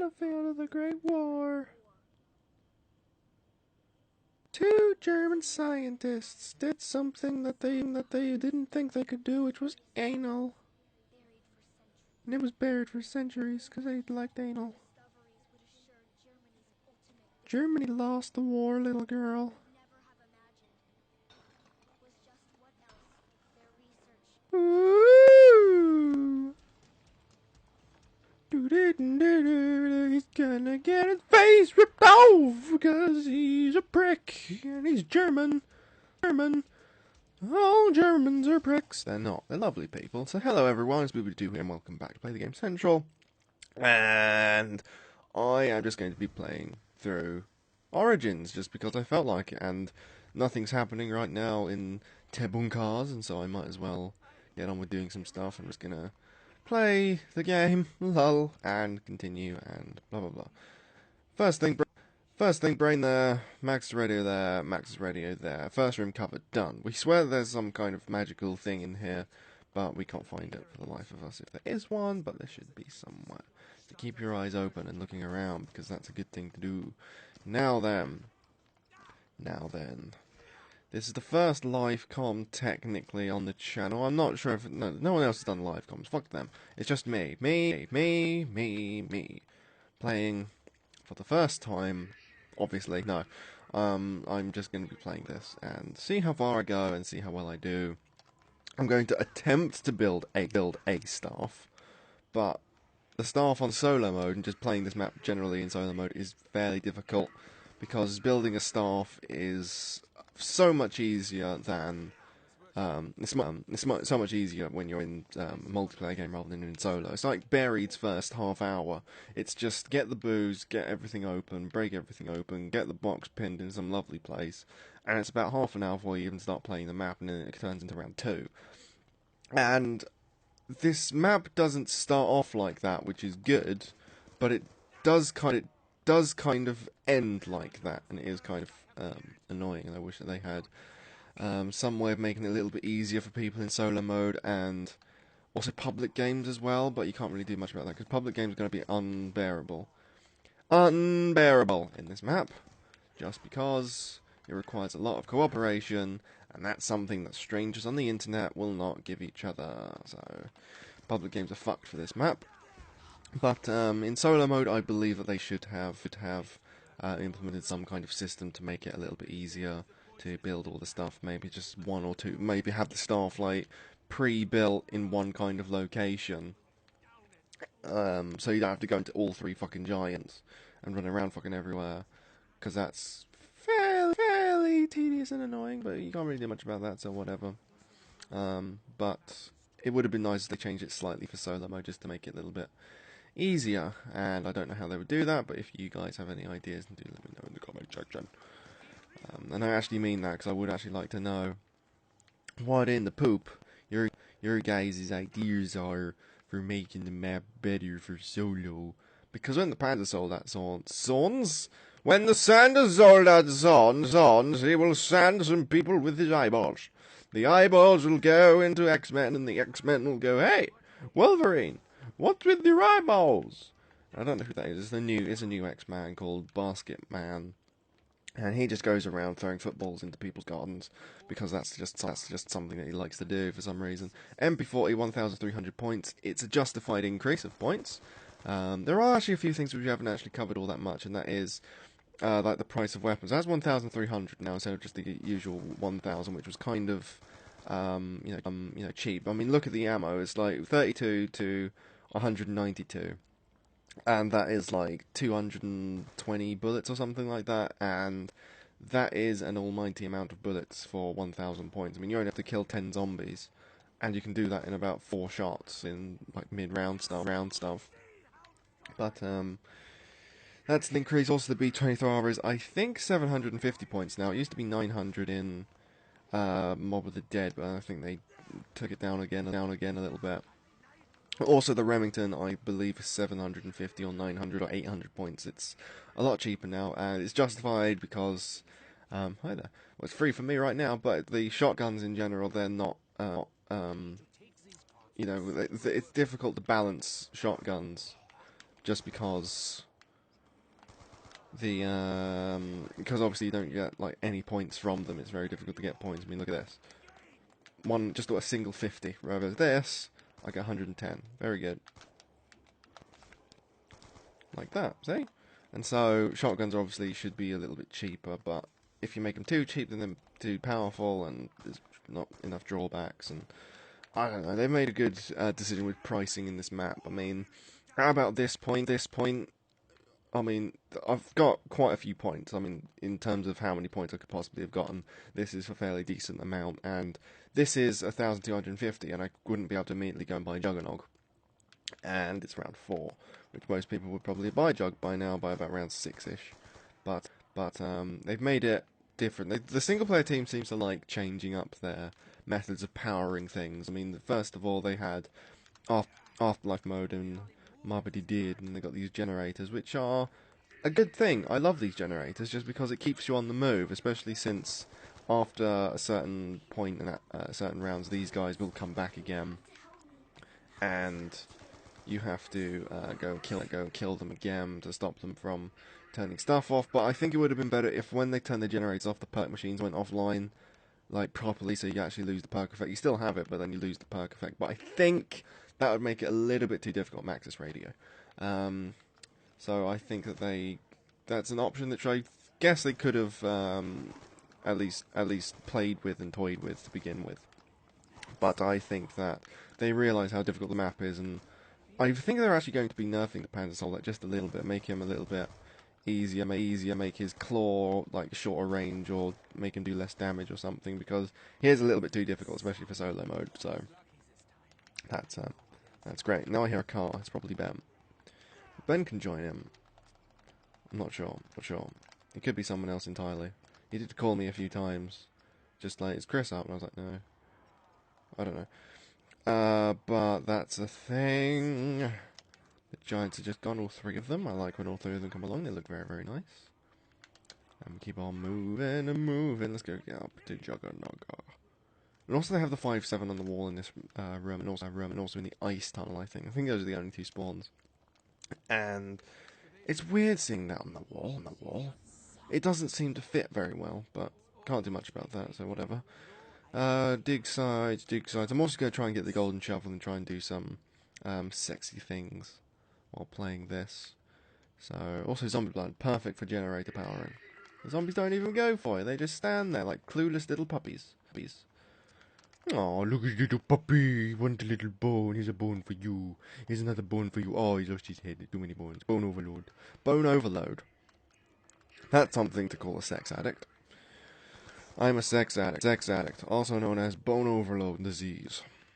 battlefield of the Great War. Two German scientists did something that they didn't think they could do, which was anal. And it was buried for centuries because they liked anal. Germany lost the war, little girl. Ooh. He's gonna get his face ripped off because he's a prick and he's German. All Germans are pricks. They're not. They're lovely people. So hello everyone, it's Booby2 here and welcome back to Play the Game Central. And I am just going to be playing through Origins just because I felt like it, and nothing's happening right now in Tebunkars, and so I might as well get on with doing some stuff. I'm just gonna play the game, lol, and continue, and blah blah blah. First thing, brain there, Max's radio there, Max's radio there. First room covered, done. We swear there's some kind of magical thing in here, but we can't find it for the life of us if there is one, but there should be somewhere. So keep your eyes open and looking around, because that's a good thing to do. Now then. This is the first live comm technically on the channel. I'm not sure if... No one else has done live comms. Fuck them. It's just me. Me. Playing for the first time. Obviously, no. I'm just going to be playing this and see how far I go and see how well I do. I'm going to attempt to build a staff, but the staff on solo mode and just playing this map generally in solo mode is fairly difficult because building a staff is so much easier than it's so much easier when you're in a multiplayer game rather than in solo. It's like Buried's first half hour. It's just get the booze, get everything open, break everything open, get the box pinned in some lovely place, and it's about half an hour before you even start playing the map, and then it turns into round 2. And this map doesn't start off like that, which is good, but it does kind of end like that, and it is kind of annoying, and I wish that they had some way of making it a little bit easier for people in solo mode, and also public games as well, but you can't really do much about that, because public games are going to be unbearable in this map, just because it requires a lot of cooperation, and that's something that strangers on the internet will not give each other, so public games are fucked for this map. But in solo mode, I believe that they should have implemented some kind of system to make it a little bit easier to build all the stuff. Maybe just one or two. Maybe have the starflight pre-built in one kind of location, so you don't have to go into all 3 fucking giants and run around fucking everywhere, because that's fairly tedious and annoying. But you can't really do much about that, so whatever. But it would have been nice if they changed it slightly for solo mode just to make it a little bit easier, and I don't know how they would do that, but if you guys have any ideas, do let me know in the comment section. And I actually mean that, because I would actually like to know what in the poop your guys' ideas are for making the map better for solo. Because when the panda sold that sons, when the Santa sold that sons, he will sand some people with his eyeballs. The eyeballs will go into X-Men, and the X-Men will go, hey, Wolverine, what's with your eyeballs? I don't know who that is. It's a new X-Man called Basket Man, and he just goes around throwing footballs into people's gardens because that's just something that he likes to do for some reason. MP40, 1,300 points. It's a justified increase of points. There are actually a few things which we haven't actually covered all that much, and that is like the price of weapons. That's 1,300 now instead of just the usual 1,000, which was kind of cheap. I mean, look at the ammo. It's like 32 to 192, and that is like 220 bullets or something like that, and that is an almighty amount of bullets for 1,000 points. I mean, you only have to kill 10 zombies, and you can do that in about 4 shots in like mid-round stuff. But that's an increase. Also, the B-23R is, I think, 750 points now. It used to be 900 in Mob of the Dead, but I think they took it down again a little bit. Also, the Remington, I believe, is 750 or 900 or 800 points. It's a lot cheaper now, and it's justified because, hi there. Well, it's free for me right now, but the shotguns in general, they're not, it's difficult to balance shotguns, just because because obviously you don't get like any points from them. It's very difficult to get points. I mean, look at this. Just got a single 50. Whereas this, I get 110. Very good. Like that, see? And so shotguns obviously should be a little bit cheaper, but if you make them too cheap, then they're too powerful, and there's not enough drawbacks. And I don't know. They've made a good decision with pricing in this map. I mean, how about this point? I mean, I've got quite a few points. I mean, in terms of how many points I could possibly have gotten, this is a fairly decent amount, and this is 1,250, and I wouldn't be able to immediately go and buy Juggernog. And it's round 4, which most people would probably buy Jug by now by about round 6-ish. But they've made it different. The single-player team seems to like changing up their methods of powering things. I mean, first of all, they had Afterlife mode and Marbody did, and they got these generators, which are a good thing. I love these generators just because it keeps you on the move, especially since after a certain point in certain rounds, these guys will come back again, and you have to go kill them again to stop them from turning stuff off. But I think it would have been better if when they turned the generators off, the perk machines went offline, like properly, so you actually lose the perk effect. You still have it, but then you lose the perk effect. But I think that would make it a little bit too difficult, Maxis Radio. So I think that that's an option that I guess they could have at least played with and toyed with to begin with. But I think that they realise how difficult the map is, and I think they're actually going to be nerfing the Panzer Soldat just a little bit, make him a little bit easier, make his claw like shorter range, or make him do less damage or something, because he is a little bit too difficult, especially for solo mode. So that's great. Now I hear a car. It's probably Ben. Ben can join him. I'm not sure. It could be someone else entirely. He did call me a few times, just like, is Chris up? And I was like, no. I don't know. But that's a thing. The Giants have just gone, all 3 of them. I like when all 3 of them come along. They look very, very nice. And we keep on moving and moving. Let's go get up to Juggernog. And also they have the 5-7 on the wall in this room, and also in the ice tunnel, I think. I think those are the only 2 spawns. And it's weird seeing that on the wall. It doesn't seem to fit very well, but can't do much about that, so whatever. Dig sides. I'm also going to try and get the golden shovel and try and do some sexy things while playing this. So, also zombie blood, perfect for generator powering. The zombies don't even go for it, they just stand there like clueless little puppies. Oh, look at little puppy, want a little bone, here's a bone for you, here's another bone for you, oh, he's lost his head, too many bones, bone overload. Bone overload. That's something to call a sex addict. I'm a sex addict, also known as bone overload disease.